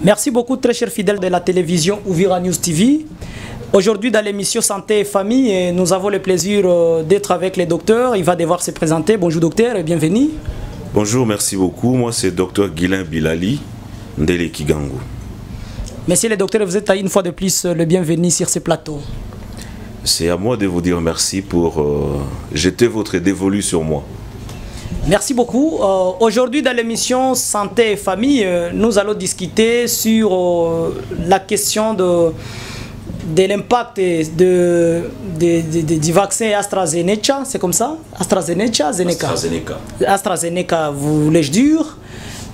Merci beaucoup, très chers fidèles de la télévision Uvira News TV. Aujourd'hui, dans l'émission Santé et Famille, nous avons le plaisir d'être avec le docteur. Il va devoir se présenter. Bonjour docteur et bienvenue. Bonjour, merci beaucoup. Moi, c'est docteur Guilain Bilali, Ndele Kigangu. Monsieur le docteur, vous êtes une fois de plus le bienvenu sur ce plateau. C'est à moi de vous dire merci pour jeter votre dévolu sur moi. Merci beaucoup. Aujourd'hui, dans l'émission Santé et Famille, nous allons discuter sur la question de l'impact du vaccin AstraZeneca. C'est comme ça? AstraZeneca? AstraZeneca, vous voulez-je dire.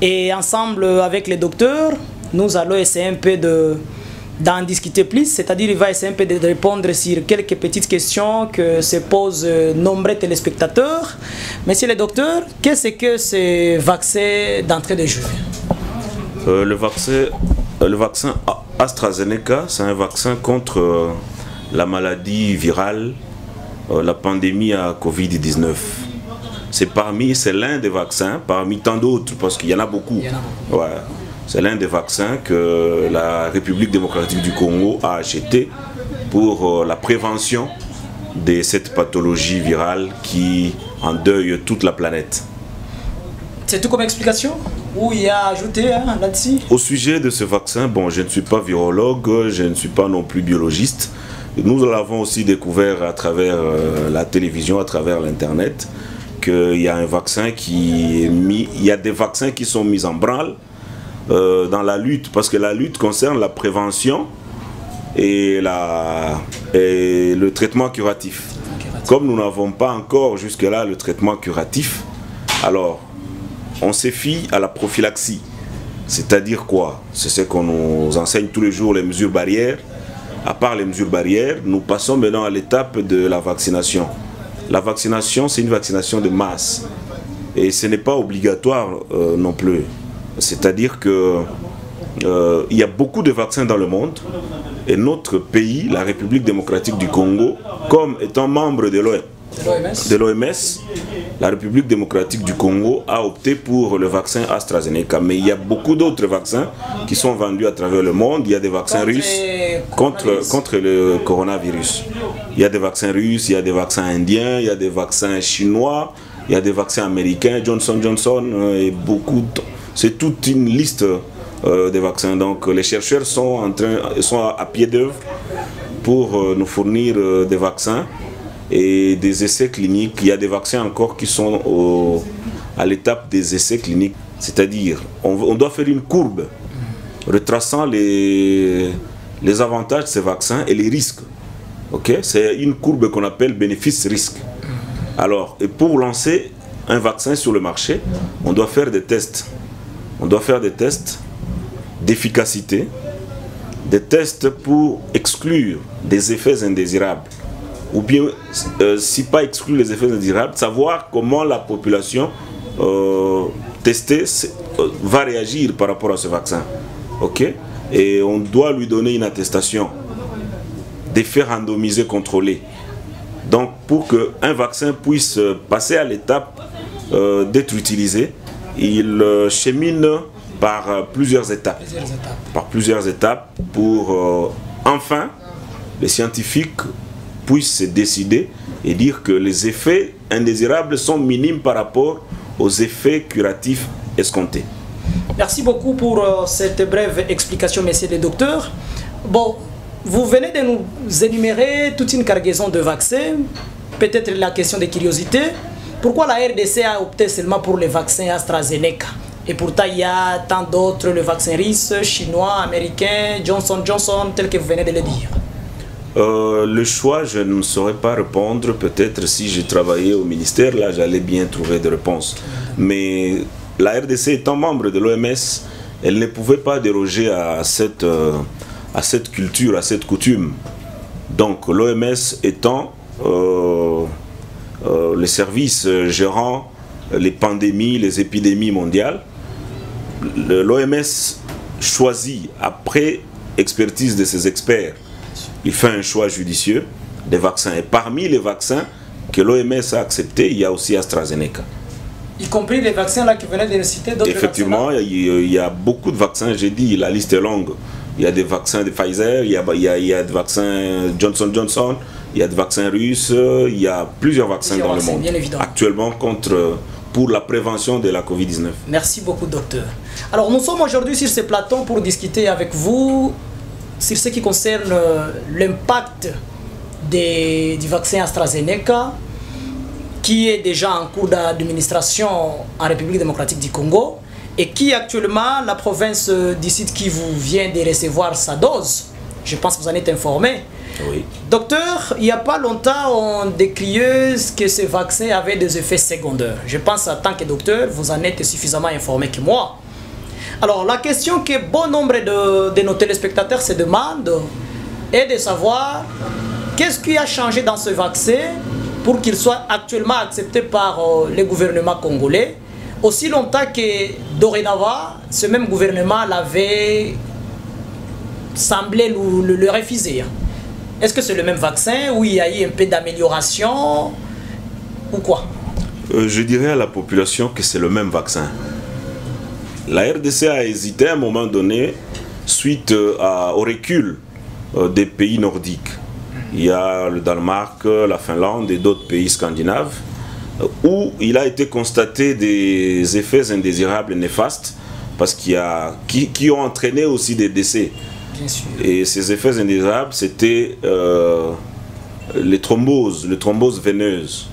Et ensemble avec les docteurs, nous allons essayer un peu d'en discuter plus, c'est-à-dire il va essayer un peu de répondre sur quelques petites questions que se posent nombreux téléspectateurs. Monsieur le docteur, qu'est-ce que ce vaccin d'entrée de jeu? Le vaccin AstraZeneca, c'est un vaccin contre la maladie virale, la pandémie à Covid-19. C'est l'un des vaccins, parmi tant d'autres, parce qu'il y en a beaucoup. Ouais. C'est l'un des vaccins que la République démocratique du Congo a acheté pour la prévention de cette pathologie virale qui endeuille toute la planète. C'est tout comme explication? Ou il y a ajouté là-dessus? Au sujet de ce vaccin, bon, je ne suis pas virologue, je ne suis pas non plus biologiste. Nous l'avons aussi découvert à travers la télévision, à travers l'Internet, qu'il y a un vaccin qui est mis, il y a des vaccins qui sont mis en branle dans la lutte, parce que la lutte concerne la prévention et le traitement curatif. Comme nous n'avons pas encore jusque-là le traitement curatif, alors on se fie à la prophylaxie. C'est-à-dire quoi? C'est ce qu'on nous enseigne tous les jours, les mesures barrières. À part les mesures barrières, nous passons maintenant à l'étape de la vaccination. La vaccination, c'est une vaccination de masse. Et ce n'est pas obligatoire non plus. C'est-à-dire que il y a beaucoup de vaccins dans le monde et notre pays, la République démocratique du Congo, comme étant membre de l'OMS, la République démocratique du Congo a opté pour le vaccin AstraZeneca. Mais il y a beaucoup d'autres vaccins qui sont vendus à travers le monde. Il y a des vaccins russes contre le coronavirus. Il y a des vaccins russes, il y a des vaccins indiens, il y a des vaccins chinois, il y a des vaccins américains, Johnson Johnson et beaucoup de... C'est toute une liste de vaccins. Donc les chercheurs sont à pied d'œuvre pour nous fournir des vaccins et des essais cliniques. Il y a des vaccins encore qui sont à l'étape des essais cliniques. C'est-à-dire, on doit faire une courbe retraçant les avantages de ces vaccins et les risques. Okay? C'est une courbe qu'on appelle bénéfice-risque. Alors, et pour lancer un vaccin sur le marché, on doit faire des tests. On doit faire des tests d'efficacité, des tests pour exclure des effets indésirables. Ou bien, si pas exclure les effets indésirables, savoir comment la population testée va réagir par rapport à ce vaccin. Okay? Et on doit lui donner une attestation d'effet randomisé contrôlé. Donc, pour qu'un vaccin puisse passer à l'étape d'être utilisé, il chemine par plusieurs étapes. Par plusieurs étapes pour enfin les scientifiques puissent se décider et dire que les effets indésirables sont minimes par rapport aux effets curatifs escomptés. Merci beaucoup pour cette brève explication, messieurs les docteurs. Bon, vous venez de nous énumérer toute une cargaison de vaccins, peut-être la question de curiosité. Pourquoi la RDC a opté seulement pour les vaccins AstraZeneca? Et pourtant, il y a tant d'autres, le vaccin russe, chinois, américain, Johnson Johnson, tel que vous venez de le dire. Le choix, je ne saurais pas répondre. Peut-être si je travaillais au ministère, là, j'allais bien trouver des réponses. Mais la RDC étant membre de l'OMS, elle ne pouvait pas déroger à cette culture, à cette coutume. Donc, l'OMS étant... les services gérant les pandémies, les épidémies mondiales, l'OMS choisit, après expertise de ses experts, il fait un choix judicieux des vaccins. Et parmi les vaccins que l'OMS a acceptés, il y a aussi AstraZeneca. Y compris les vaccins là qui venaient de citer, d'autres vaccins. Effectivement, il y a beaucoup de vaccins, j'ai dit, la liste est longue. Il y a des vaccins de Pfizer, il y a des vaccins Johnson Johnson, il y a des vaccins russes, il y a plusieurs vaccins dans le monde actuellement pour la prévention de la Covid-19. Merci beaucoup, docteur. Alors, nous sommes aujourd'hui sur ce plateau pour discuter avec vous sur ce qui concerne l'impact du vaccin AstraZeneca, qui est déjà en cours d'administration en République démocratique du Congo, et qui actuellement, la province d'ici qui vous vient de recevoir sa dose. Je pense que vous en êtes informé. Oui. Docteur, il n'y a pas longtemps, on décriait que ce vaccin avait des effets secondaires. Je pense en tant que docteur, vous en êtes suffisamment informé que moi. Alors, la question que bon nombre de nos téléspectateurs se demandent est de savoir qu'est-ce qui a changé dans ce vaccin pour qu'il soit actuellement accepté par le gouvernement congolais, aussi longtemps que dorénavant, ce même gouvernement l'avait semblé le refuser. Est-ce que c'est le même vaccin ou il y a eu un peu d'amélioration ou quoi? Je dirais à la population que c'est le même vaccin. La RDC a hésité à un moment donné suite au recul des pays nordiques. Il y a le Danemark, la Finlande et d'autres pays scandinaves où il a été constaté des effets indésirables et néfastes parce qui ont entraîné aussi des décès. Bien sûr. Et ces effets indésirables, c'était les thromboses veineuses.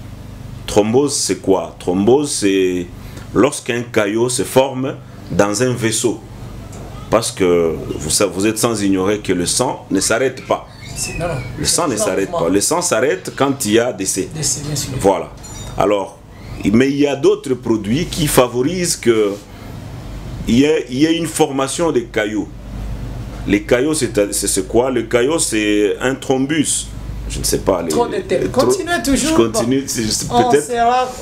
Thrombose, c'est quoi? Thrombose, c'est lorsqu'un caillot se forme dans un vaisseau. Parce que vous êtes sans ignorer que le sang ne s'arrête pas. Non, le sang ne s'arrête pas. Le sang s'arrête quand il y a décès. Bien sûr. Voilà. Alors, mais il y a d'autres produits qui favorisent qu'il y ait une formation des caillots. Les caillots, c'est quoi? Le caillot, c'est un thrombus. Je ne sais pas. Continuez toujours. Je continue. Peut-être.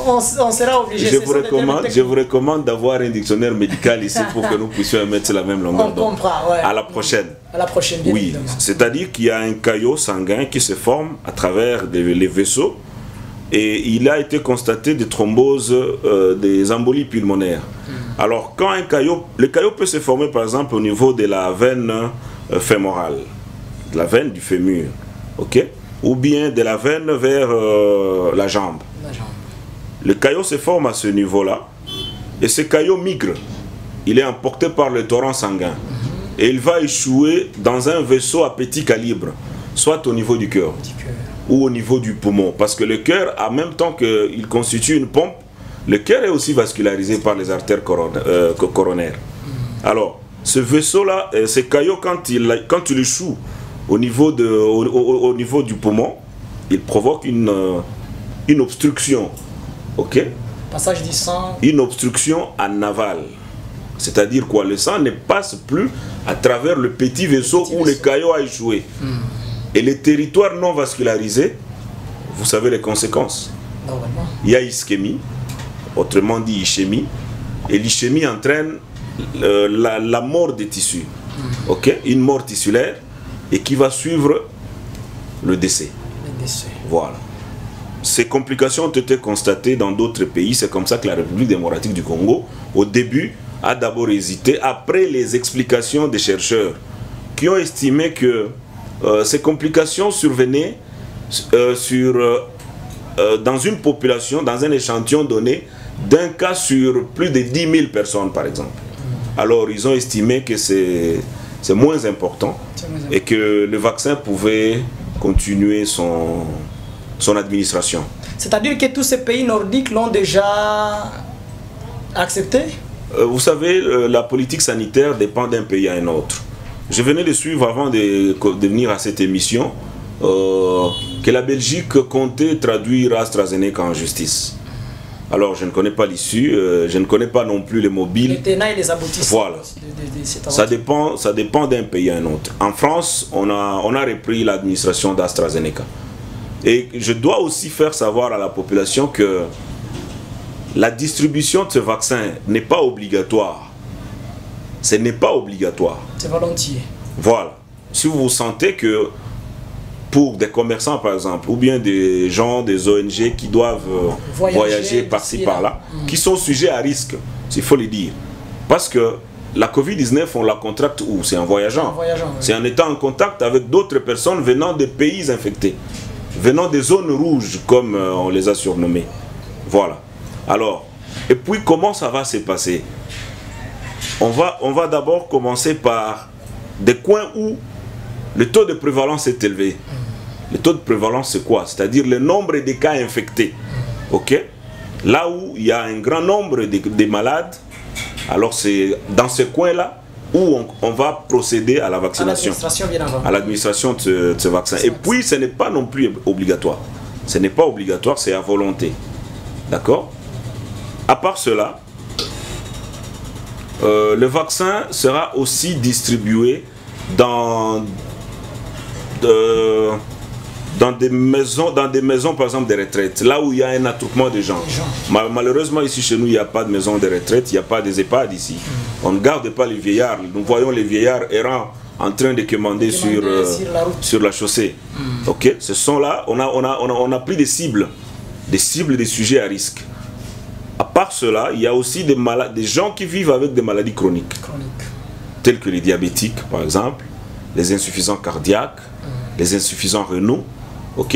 On sera obligé. Je vous recommande d'avoir un dictionnaire médical ici pour que nous puissions mettre la même longueur d'onde. Ouais. À la prochaine. À la prochaine, bien oui, évidemment. c'est-à-dire qu'il y a un caillot sanguin qui se forme à travers les vaisseaux et il a été constaté des thromboses, des embolies pulmonaires. Alors, quand le caillot peut se former par exemple au niveau de la veine fémorale, de la veine du fémur, ok, ou bien de la veine vers la jambe. Le caillot se forme à ce niveau-là et ce caillot migre. Il est emporté par le torrent sanguin et il va échouer dans un vaisseau à petit calibre, soit au niveau du cœur ou au niveau du poumon, parce que le cœur, en même temps qu'il constitue une pompe, le cœur est aussi vascularisé par les artères coronaires. Alors, ce vaisseau-là, ce caillot, quand il échoue au niveau du poumon, il provoque une obstruction. Ok? Passage du sang. Une obstruction en aval. C'est-à-dire quoi? Le sang ne passe plus à travers le petit vaisseau où le caillot a échoué. Et les territoires non vascularisés, vous savez les conséquences. Il y a ischémie, autrement dit ischémie, et l'ischémie entraîne la mort des tissus. Ok? Une mort tissulaire et qui va suivre le décès. Voilà. Ces complications ont été constatées dans d'autres pays. C'est comme ça que la République démocratique du Congo, au début, a d'abord hésité, après les explications des chercheurs qui ont estimé que ces complications survenaient dans une population, dans un échantillon donné, d'un cas sur plus de 10 000 personnes par exemple. Alors ils ont estimé que c'est moins important et que le vaccin pouvait continuer son administration. C'est-à-dire que tous ces pays nordiques l'ont déjà accepté? Vous savez, la politique sanitaire dépend d'un pays à un autre. Je venais de suivre avant de venir à cette émission que la Belgique comptait traduire AstraZeneca en justice. Alors je ne connais pas l'issue, je ne connais pas non plus les mobiles. Les tenants et les aboutissants. Voilà. Ça dépend d'un pays à un autre. En France, on a repris l'administration d'AstraZeneca. Et je dois aussi faire savoir à la population que la distribution de ce vaccin n'est pas obligatoire. Ce n'est pas obligatoire. C'est volontiers. Voilà. Si vous sentez que pour des commerçants par exemple, ou bien des gens, des ONG qui doivent voyager par-ci par-là, qui sont sujets à risque, il faut le dire. Parce que la Covid-19, on la contracte où? C'est en voyageant. C'est en étant en contact avec d'autres personnes venant des pays infectés, venant des zones rouges, comme on les a surnommées. Voilà. Alors, et puis comment ça va se passer? On va d'abord commencer par des coins où le taux de prévalence est élevé. Le taux de prévalence, c'est quoi? C'est-à-dire le nombre de cas infectés. Ok? Là où il y a un grand nombre de malades, alors c'est dans ce coin-là où on va procéder à la vaccination. À l'administration de ce vaccin. Et puis, ce n'est pas non plus obligatoire. Ce n'est pas obligatoire, c'est à volonté. D'accord? À part cela, le vaccin sera aussi distribué dans des maisons, par exemple, de retraite, là où il y a un attroupement de gens. Malheureusement, ici chez nous, il n'y a pas de maison de retraite, il n'y a pas des EHPAD ici. On ne garde pas les vieillards. Nous voyons les vieillards errants en train de commander sur la chaussée. Ok, ce sont là, on a pris des cibles des sujets à risque. À part cela, il y a aussi des gens qui vivent avec des maladies chroniques, telles que les diabétiques, par exemple, les insuffisants cardiaques, les insuffisants rénaux,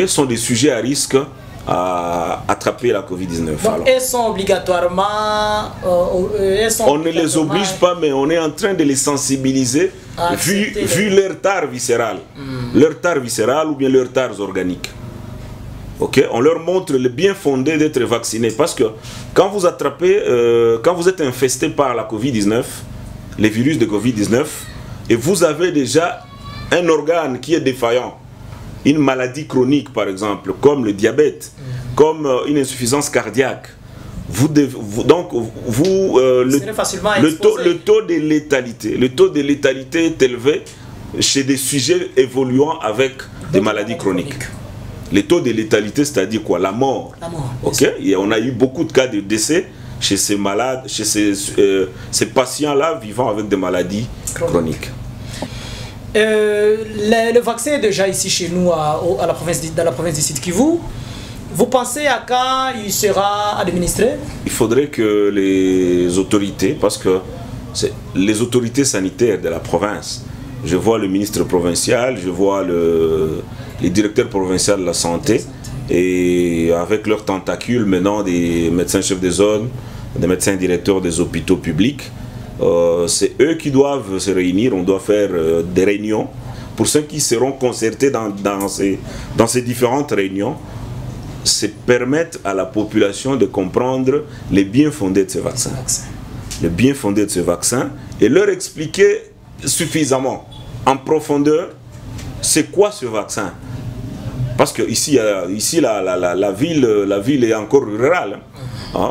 sont des sujets à risque à attraper la Covid-19. Donc, elles sont obligatoirement... on ne les oblige pas, mais on est en train de les sensibiliser vu leur tare viscérale. Leur tare viscérale ou bien leur tares organiques. On leur montre le bien fondé d'être vacciné. Parce que quand vous attrapez, quand vous êtes infesté par la Covid-19, les virus de Covid-19, et vous avez déjà un organe qui est défaillant, une maladie chronique par exemple, comme le diabète, comme une insuffisance cardiaque, le taux de létalité est élevé chez des sujets évoluant avec des maladies chroniques. Le taux de létalité, c'est-à-dire quoi? La mort. Et on a eu beaucoup de cas de décès chez ces malades, chez ces patients-là vivant avec des maladies chroniques. Le vaccin est déjà ici chez nous dans la province du Sud Kivu. Vous pensez à quand il sera administré? Il faudrait que les autorités, parce que les autorités sanitaires de la province, je vois le ministre provincial, je vois les directeurs provinciaux de la santé, et avec leurs tentacules maintenant des médecins chefs de zone, des médecins directeurs des hôpitaux publics, c'est eux qui doivent se réunir. On doit faire des réunions pour ceux qui seront concertés dans ces différentes réunions. C'est permettre à la population de comprendre les biens fondés de ce vaccin. Le bien fondé de ce vaccin et leur expliquer suffisamment, en profondeur, c'est quoi ce vaccin. Parce que ici la ville est encore rurale.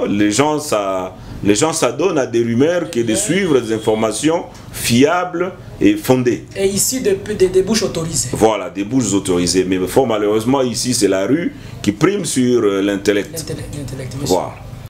Les gens s'adonnent à des rumeurs que de suivre des informations fiables et fondées. Et ici, des bouches autorisées. Voilà, des bouches autorisées. Mais malheureusement, ici, c'est la rue qui prime sur l'intellect. L'intellect, voilà.